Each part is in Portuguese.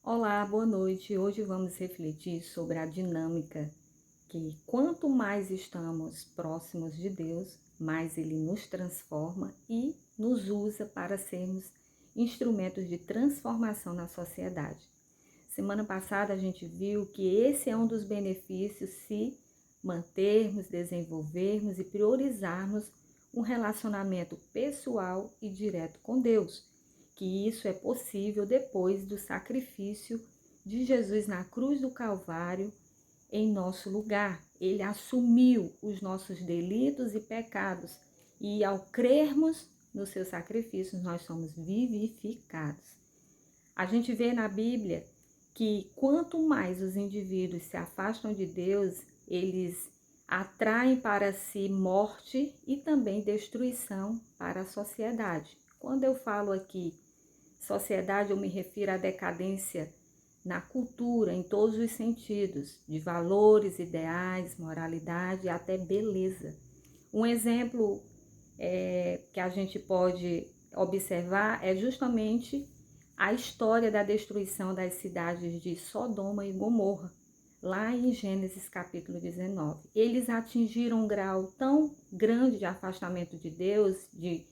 Olá, boa noite. Hoje vamos refletir sobre a dinâmica que quanto mais estamos próximos de Deus, mais Ele nos transforma e nos usa para sermos instrumentos de transformação na sociedade. Semana passada a gente viu que esse é um dos benefícios se mantermos, desenvolvermos e priorizarmos um relacionamento pessoal e direto com Deus, que isso é possível depois do sacrifício de Jesus na cruz do Calvário em nosso lugar. Ele assumiu os nossos delitos e pecados e ao crermos no seu sacrifício, nós somos vivificados. A gente vê na Bíblia que quanto mais os indivíduos se afastam de Deus, eles atraem para si morte e também destruição para a sociedade. Quando eu falo aqui sociedade, eu me refiro à decadência na cultura, em todos os sentidos, de valores, ideais, moralidade e até beleza. Um exemplo que a gente pode observar é justamente a história da destruição das cidades de Sodoma e Gomorra, lá em Gênesis capítulo 19. Eles atingiram um grau tão grande de afastamento de Deus, de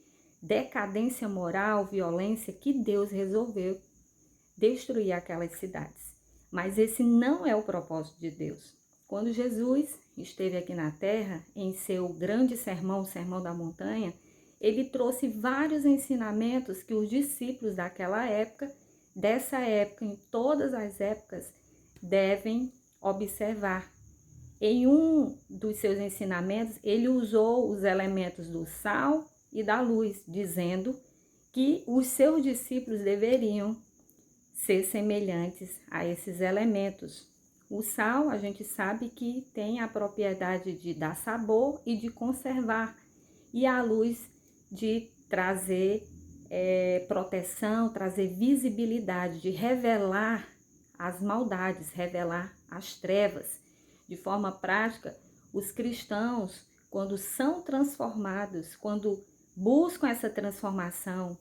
decadência moral, violência, que Deus resolveu destruir aquelas cidades. Mas esse não é o propósito de Deus. Quando Jesus esteve aqui na terra, em seu grande sermão, o Sermão da Montanha, ele trouxe vários ensinamentos que os discípulos daquela época, dessa época, em todas as épocas, devem observar. Em um dos seus ensinamentos, ele usou os elementos do sal e da luz, dizendo que os seus discípulos deveriam ser semelhantes a esses elementos. O sal, a gente sabe que tem a propriedade de dar sabor e de conservar, e a luz de trazer proteção, trazer visibilidade, de revelar as maldades, revelar as trevas. De forma prática, os cristãos, quando são transformados, quando buscam essa transformação,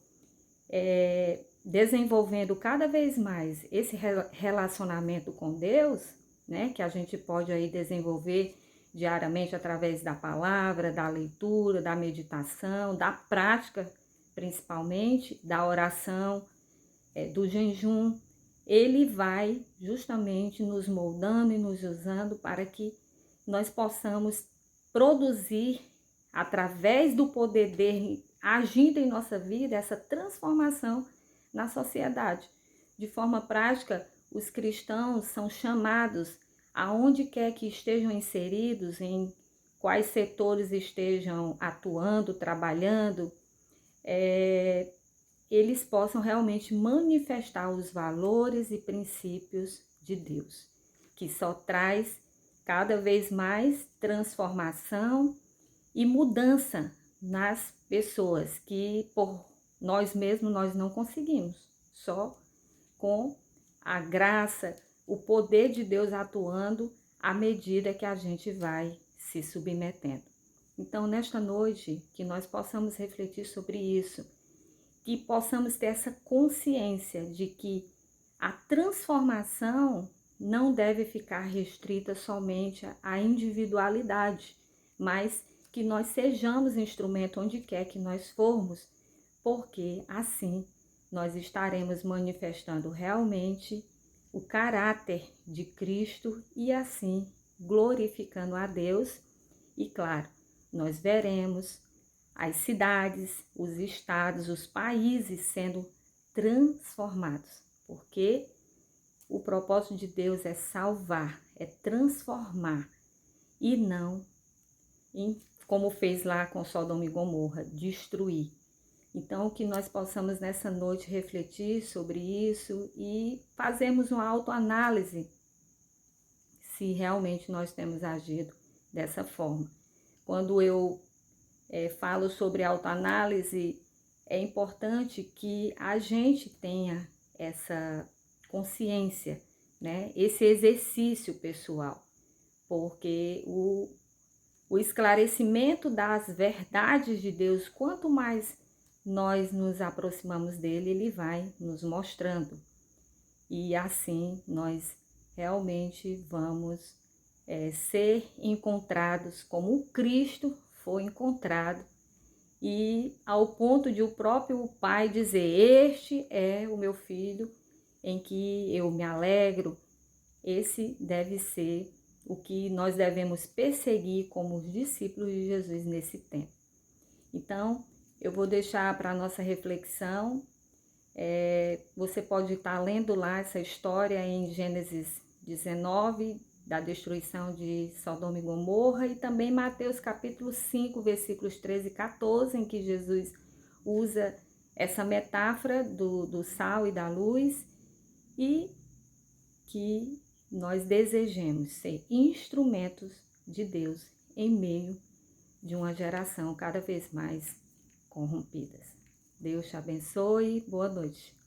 desenvolvendo cada vez mais esse relacionamento com Deus, né, que a gente pode aí desenvolver diariamente através da palavra, da leitura, da meditação, da prática, principalmente, da oração, do jejum, ele vai justamente nos moldando e nos usando para que nós possamos produzir, através do poder dele, agindo em nossa vida, essa transformação na sociedade. De forma prática, os cristãos são chamados, aonde quer que estejam inseridos, em quais setores estejam atuando, trabalhando, eles possam realmente manifestar os valores e princípios de Deus, que só traz cada vez mais transformação e mudança nas pessoas, que por nós mesmos nós não conseguimos, só com a graça, o poder de Deus atuando à medida que a gente vai se submetendo. Então, nesta noite, que nós possamos refletir sobre isso, que possamos ter essa consciência de que a transformação não deve ficar restrita somente à individualidade, mas que nós sejamos instrumento onde quer que nós formos, porque assim nós estaremos manifestando realmente o caráter de Cristo e assim glorificando a Deus. E claro, nós veremos as cidades, os estados, os países sendo transformados, porque o propósito de Deus é salvar, é transformar e não, como fez lá com Sodoma e Gomorra, destruir. Então, que nós possamos nessa noite refletir sobre isso e fazermos uma autoanálise se realmente nós temos agido dessa forma. Quando eu falo sobre autoanálise, é importante que a gente tenha essa consciência, né? Esse exercício pessoal, porque o esclarecimento das verdades de Deus, quanto mais nós nos aproximamos dele, ele vai nos mostrando. e assim nós realmente vamos ser encontrados como o Cristo foi encontrado, e ao ponto de o próprio Pai dizer: este é o meu filho em que eu me alegro. Esse deve ser o que nós devemos perseguir como os discípulos de Jesus nesse tempo. Então, eu vou deixar para a nossa reflexão. Você pode estar lendo lá essa história em Gênesis 19, da destruição de Sodoma e Gomorra, e também Mateus capítulo 5, versículos 13 e 14, em que Jesus usa essa metáfora do sal e da luz, e que nós desejemos ser instrumentos de Deus em meio de uma geração cada vez mais corrompidas. Deus te abençoe. Boa noite.